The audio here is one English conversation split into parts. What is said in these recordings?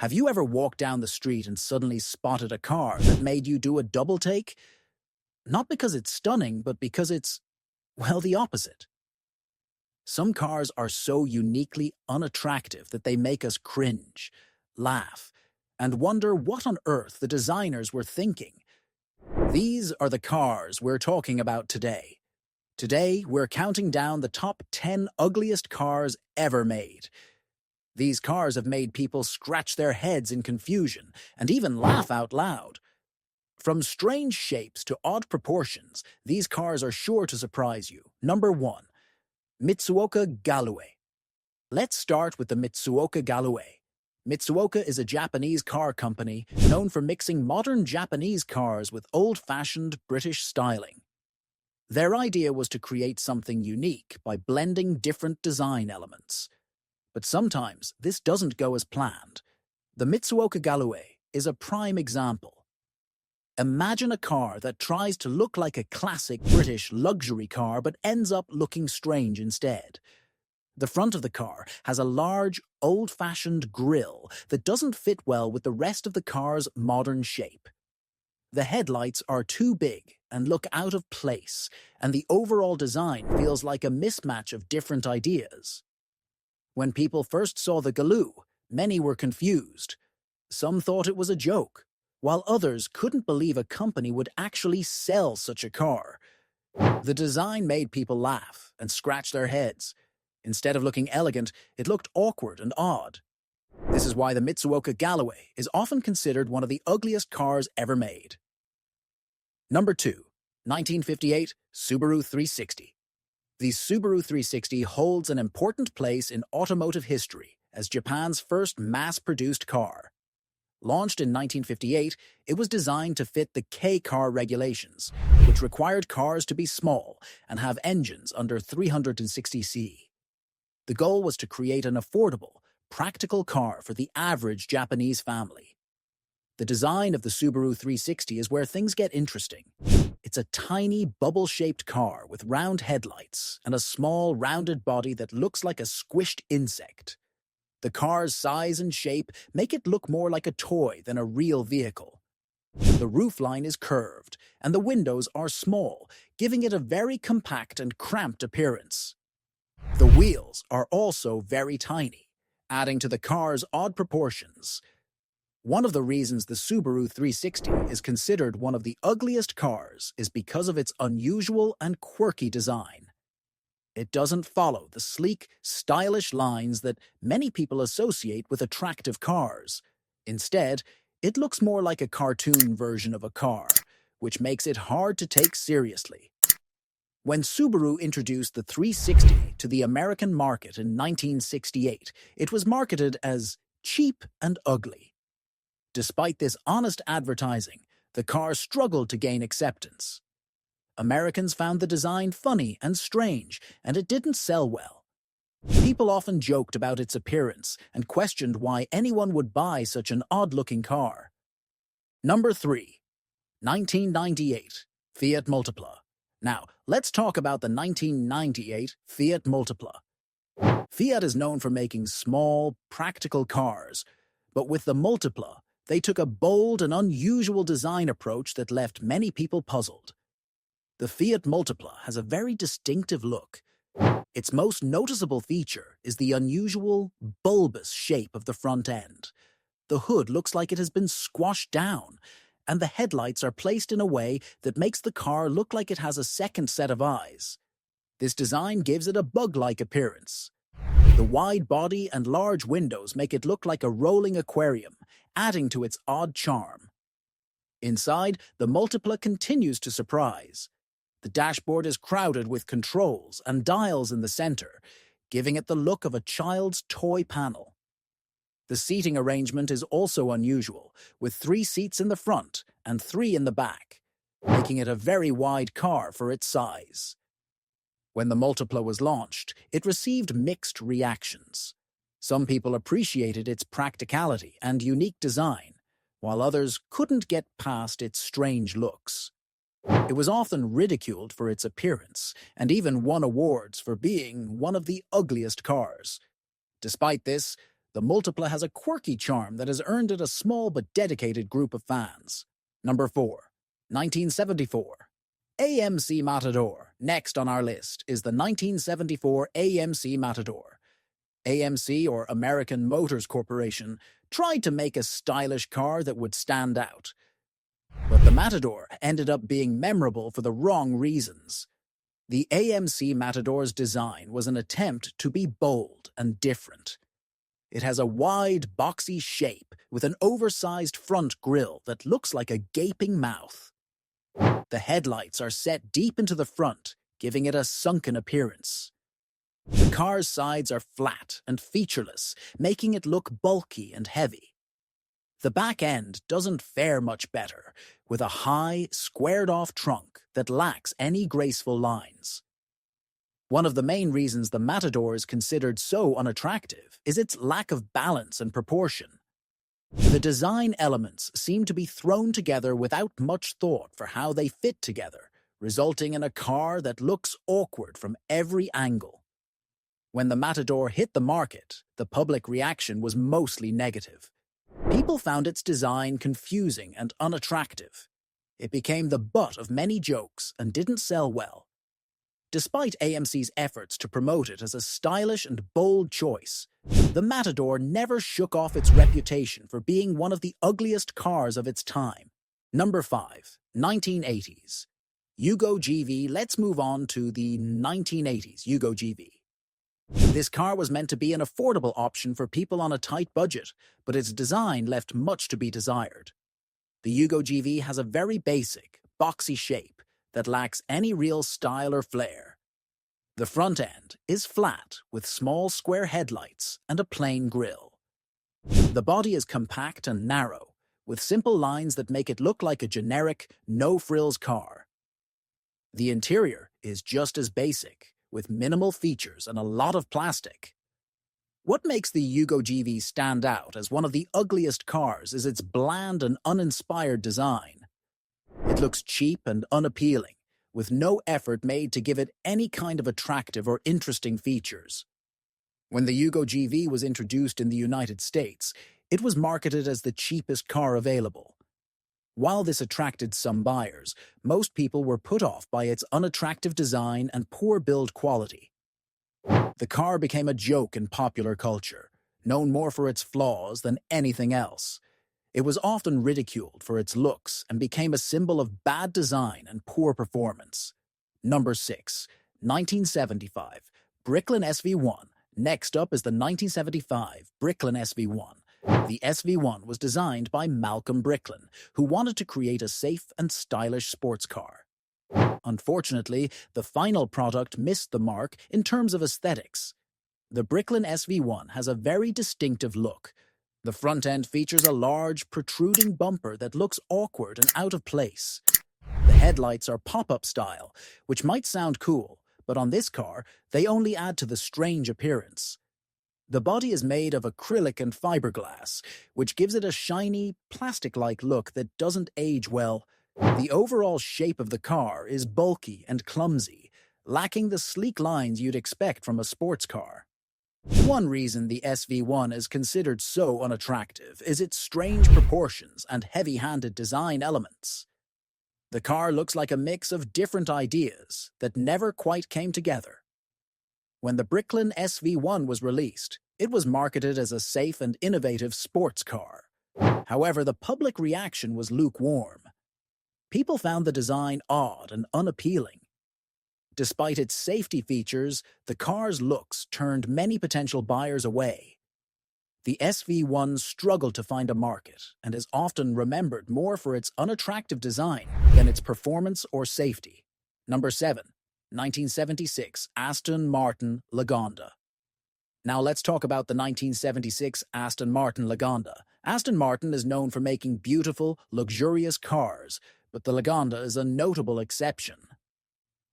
Have you ever walked down the street and suddenly spotted a car that made you do a double take? Not because it's stunning, but because it's, well, the opposite. Some cars are so uniquely unattractive that they make us cringe, laugh, and wonder what on earth the designers were thinking. These are the cars we're talking about today. Today, we're counting down the top 10 ugliest cars ever made. These cars have made people scratch their heads in confusion and even laugh out loud. From strange shapes to odd proportions, these cars are sure to surprise you. Number 1. Mitsuoka Galloway. Let's start with the Mitsuoka Galloway. Mitsuoka is a Japanese car company known for mixing modern Japanese cars with old-fashioned British styling. Their idea was to create something unique by blending different design elements. But sometimes this doesn't go as planned. The Mitsuoka Galloway is a prime example. Imagine a car that tries to look like a classic British luxury car but ends up looking strange instead. The front of the car has a large, old-fashioned grille that doesn't fit well with the rest of the car's modern shape. The headlights are too big and look out of place, and the overall design feels like a mismatch of different ideas. When people first saw the Galoo, many were confused. Some thought it was a joke, while others couldn't believe a company would actually sell such a car. The design made people laugh and scratch their heads. Instead of looking elegant, it looked awkward and odd. This is why the Mitsuoka Galloway is often considered one of the ugliest cars ever made. Number 2. 1958 Subaru 360. The Subaru 360 holds an important place in automotive history as Japan's first mass-produced car. Launched in 1958, it was designed to fit the K-car regulations, which required cars to be small and have engines under 360c. The goal was to create an affordable, practical car for the average Japanese family. The design of the Subaru 360 is where things get interesting. It's a tiny, bubble-shaped car with round headlights and a small, rounded body that looks like a squished insect. The car's size and shape make it look more like a toy than a real vehicle. The roofline is curved, and the windows are small, giving it a very compact and cramped appearance. The wheels are also very tiny, adding to the car's odd proportions. One of the reasons the Subaru 360 is considered one of the ugliest cars is because of its unusual and quirky design. It doesn't follow the sleek, stylish lines that many people associate with attractive cars. Instead, it looks more like a cartoon version of a car, which makes it hard to take seriously. When Subaru introduced the 360 to the American market in 1968, it was marketed as cheap and ugly. Despite this honest advertising, the car struggled to gain acceptance. Americans found the design funny and strange, and it didn't sell well. People often joked about its appearance and questioned why anyone would buy such an odd-looking car. Number 3. 1998 Fiat Multipla. Now, let's talk about the 1998 Fiat Multipla. Fiat is known for making small, practical cars, but with the Multipla, they took a bold and unusual design approach that left many people puzzled. The Fiat Multipla has a very distinctive look. Its most noticeable feature is the unusual, bulbous shape of the front end. The hood looks like it has been squashed down, and the headlights are placed in a way that makes the car look like it has a second set of eyes. This design gives it a bug-like appearance. The wide body and large windows make it look like a rolling aquarium, adding to its odd charm. Inside, the Multipla continues to surprise. The dashboard is crowded with controls and dials in the center, giving it the look of a child's toy panel. The seating arrangement is also unusual, with 3 seats in the front and 3 in the back, making it a very wide car for its size. When the Multipla was launched, it received mixed reactions. Some people appreciated its practicality and unique design, while others couldn't get past its strange looks. It was often ridiculed for its appearance, and even won awards for being one of the ugliest cars. Despite this, the Multipla has a quirky charm that has earned it a small but dedicated group of fans. Number 4. 1974. AMC Matador. Next on our list is the 1974 AMC Matador. AMC, or American Motors Corporation, tried to make a stylish car that would stand out. But the Matador ended up being memorable for the wrong reasons. The AMC Matador's design was an attempt to be bold and different. It has a wide, boxy shape with an oversized front grille that looks like a gaping mouth. The headlights are set deep into the front, giving it a sunken appearance. The car's sides are flat and featureless, making it look bulky and heavy. The back end doesn't fare much better, with a high, squared-off trunk that lacks any graceful lines. One of the main reasons the Matador is considered so unattractive is its lack of balance and proportion. The design elements seem to be thrown together without much thought for how they fit together, resulting in a car that looks awkward from every angle. When the Matador hit the market, the public reaction was mostly negative. People found its design confusing and unattractive. It became the butt of many jokes and didn't sell well. Despite AMC's efforts to promote it as a stylish and bold choice, the Matador never shook off its reputation for being one of the ugliest cars of its time. Number 5. 1980s. Yugo GV. Let's move on to the 1980s Yugo GV. This car was meant to be an affordable option for people on a tight budget, but its design left much to be desired. The Yugo GV has a very basic, boxy shape that lacks any real style or flair. The front end is flat with small square headlights and a plain grille. The body is compact and narrow, with simple lines that make it look like a generic, no-frills car. The interior is just as basic, with minimal features and a lot of plastic. What makes the Yugo GV stand out as one of the ugliest cars is its bland and uninspired design. It looks cheap and unappealing, with no effort made to give it any kind of attractive or interesting features. When the Yugo GV was introduced in the United States, it was marketed as the cheapest car available. While this attracted some buyers, most people were put off by its unattractive design and poor build quality. The car became a joke in popular culture, known more for its flaws than anything else. It was often ridiculed for its looks and became a symbol of bad design and poor performance. Number 6. 1975. Bricklin SV1. Next up is the 1975 Bricklin SV1. The SV1 was designed by Malcolm Bricklin, who wanted to create a safe and stylish sports car. Unfortunately, the final product missed the mark in terms of aesthetics. The Bricklin SV1 has a very distinctive look. The front end features a large, protruding bumper that looks awkward and out of place. The headlights are pop-up style, which might sound cool, but on this car, they only add to the strange appearance. The body is made of acrylic and fiberglass, which gives it a shiny, plastic-like look that doesn't age well. The overall shape of the car is bulky and clumsy, lacking the sleek lines you'd expect from a sports car. One reason the SV1 is considered so unattractive is its strange proportions and heavy-handed design elements. The car looks like a mix of different ideas that never quite came together. When the Bricklin SV1 was released, it was marketed as a safe and innovative sports car. However, the public reaction was lukewarm. People found the design odd and unappealing. Despite its safety features, the car's looks turned many potential buyers away. The SV1 struggled to find a market and is often remembered more for its unattractive design than its performance or safety. Number 7. 1976 Aston Martin Lagonda. Now let's talk about the 1976 Aston Martin Lagonda. Aston Martin is known for making beautiful, luxurious cars, but the Lagonda is a notable exception.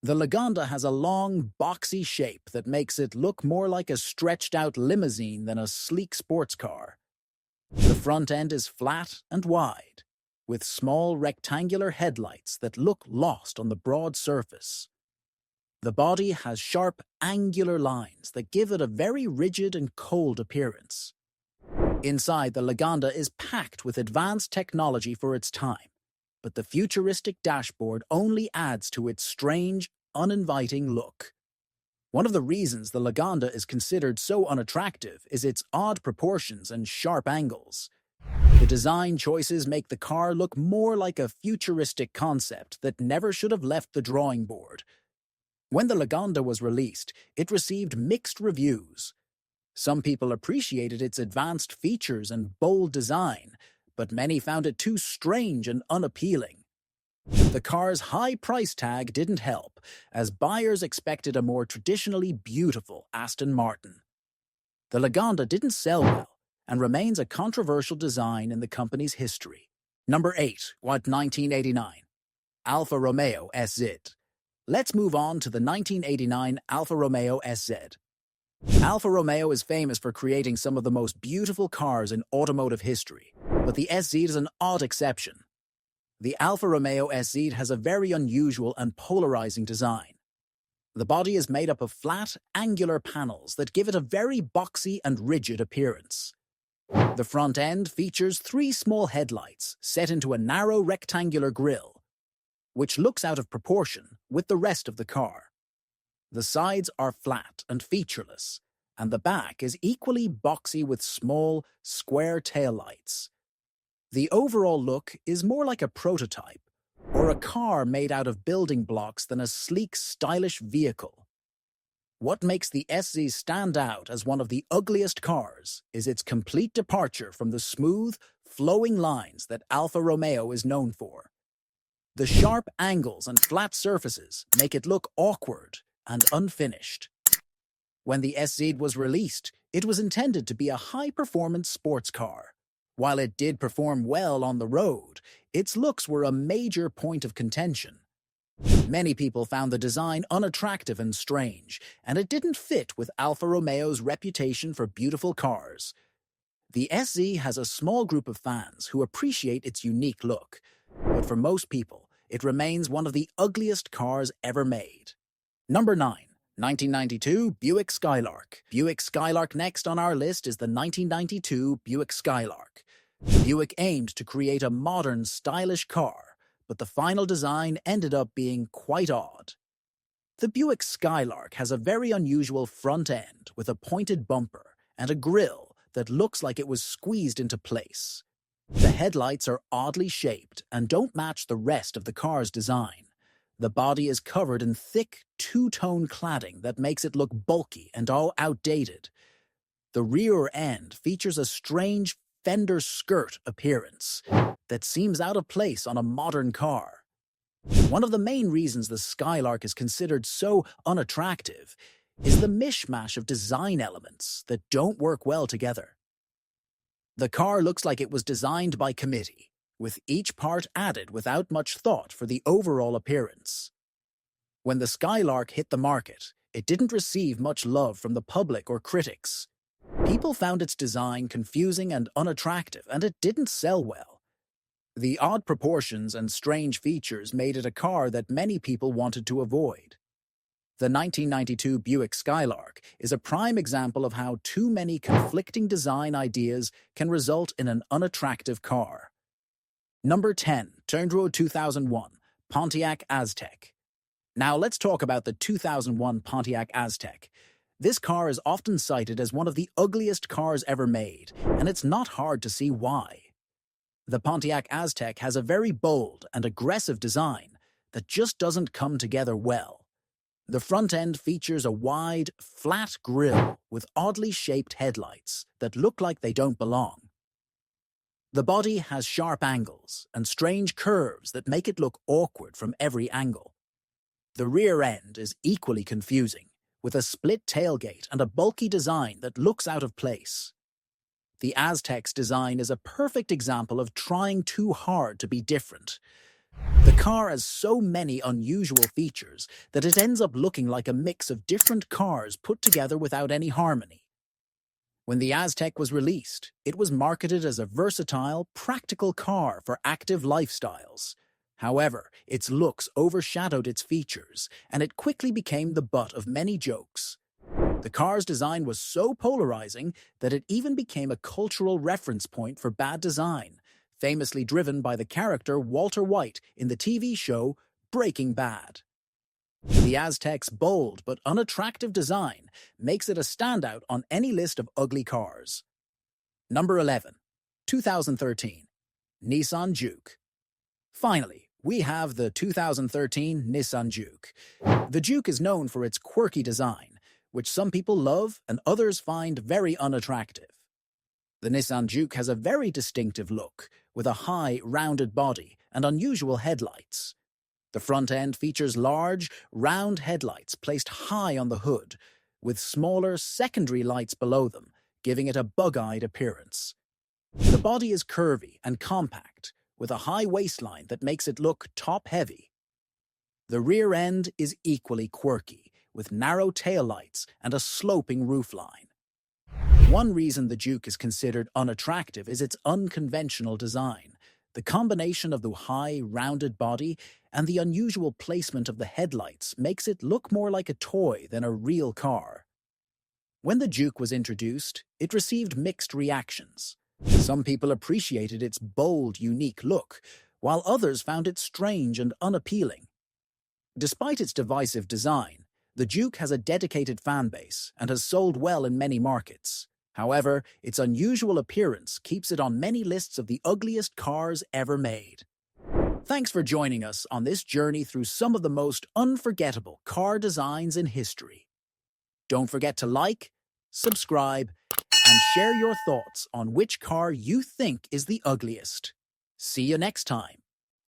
The Lagonda has a long, boxy shape that makes it look more like a stretched-out limousine than a sleek sports car. The front end is flat and wide, with small rectangular headlights that look lost on the broad surface. The body has sharp, angular lines that give it a very rigid and cold appearance. Inside, the Lagonda is packed with advanced technology for its time, but the futuristic dashboard only adds to its strange, uninviting look. One of the reasons the Lagonda is considered so unattractive is its odd proportions and sharp angles. The design choices make the car look more like a futuristic concept that never should have left the drawing board. When the Lagonda was released, it received mixed reviews. Some people appreciated its advanced features and bold design, but many found it too strange and unappealing. The car's high price tag didn't help, as buyers expected a more traditionally beautiful Aston Martin. The Lagonda didn't sell well and remains a controversial design in the company's history. Number 8, 1989. Alfa Romeo SZ. Let's move on to the 1989 Alfa Romeo SZ. Alfa Romeo is famous for creating some of the most beautiful cars in automotive history, but the SZ is an odd exception. The Alfa Romeo SZ has a very unusual and polarizing design. The body is made up of flat, angular panels that give it a very boxy and rigid appearance. The front end features 3 small headlights set into a narrow rectangular grille, which looks out of proportion with the rest of the car. The sides are flat and featureless, and the back is equally boxy with small, square taillights. The overall look is more like a prototype, or a car made out of building blocks than a sleek, stylish vehicle. What makes the SZ stand out as one of the ugliest cars is its complete departure from the smooth, flowing lines that Alfa Romeo is known for. The sharp angles and flat surfaces make it look awkward and unfinished. When the SZ was released, it was intended to be a high-performance sports car. While it did perform well on the road, its looks were a major point of contention. Many people found the design unattractive and strange, and it didn't fit with Alfa Romeo's reputation for beautiful cars. The SZ has a small group of fans who appreciate its unique look, but for most people, it remains one of the ugliest cars ever made. Number 9. 1992 Buick Skylark. Buick Skylark next on our list is the 1992 Buick Skylark. Buick aimed to create a modern, stylish car, but the final design ended up being quite odd. The Buick Skylark has a very unusual front end with a pointed bumper and a grille that looks like it was squeezed into place. The headlights are oddly shaped and don't match the rest of the car's design. The body is covered in thick, two-tone cladding that makes it look bulky and all outdated. The rear end features a strange fender skirt appearance that seems out of place on a modern car. One of the main reasons the Skylark is considered so unattractive is the mishmash of design elements that don't work well together. The car looks like it was designed by committee, with each part added without much thought for the overall appearance. When the Skylark hit the market, it didn't receive much love from the public or critics. People found its design confusing and unattractive, and it didn't sell well. The odd proportions and strange features made it a car that many people wanted to avoid. The 1992 Buick Skylark is a prime example of how too many conflicting design ideas can result in an unattractive car. Number 10, Turndroad 2001, Pontiac Aztek. Now let's talk about the 2001 Pontiac Aztek. This car is often cited as one of the ugliest cars ever made, and it's not hard to see why. The Pontiac Aztek has a very bold and aggressive design that just doesn't come together well. The front end features a wide, flat grille with oddly shaped headlights that look like they don't belong. The body has sharp angles and strange curves that make it look awkward from every angle. The rear end is equally confusing, with a split tailgate and a bulky design that looks out of place. The Aztek's design is a perfect example of trying too hard to be different. The car has so many unusual features that it ends up looking like a mix of different cars put together without any harmony. When the Aztek was released, it was marketed as a versatile, practical car for active lifestyles. However, its looks overshadowed its features, and it quickly became the butt of many jokes. The car's design was so polarizing that it even became a cultural reference point for bad design, famously driven by the character Walter White in the TV show Breaking Bad. The Aztek's bold but unattractive design makes it a standout on any list of ugly cars. Number 11. 2013. Nissan Juke. Finally, we have the 2013 Nissan Juke. The Juke is known for its quirky design, which some people love and others find very unattractive. The Nissan Juke has a very distinctive look, with a high, rounded body and unusual headlights. The front end features large, round headlights placed high on the hood, with smaller secondary lights below them, giving it a bug-eyed appearance. The body is curvy and compact, with a high waistline that makes it look top-heavy. The rear end is equally quirky, with narrow taillights and a sloping roofline. One reason the Juke is considered unattractive is its unconventional design. The combination of the high, rounded body and the unusual placement of the headlights makes it look more like a toy than a real car. When the Juke was introduced, it received mixed reactions. Some people appreciated its bold, unique look, while others found it strange and unappealing. Despite its divisive design, the Juke has a dedicated fanbase and has sold well in many markets. However, its unusual appearance keeps it on many lists of the ugliest cars ever made. Thanks for joining us on this journey through some of the most unforgettable car designs in history. Don't forget to like, subscribe, and share your thoughts on which car you think is the ugliest. See you next time.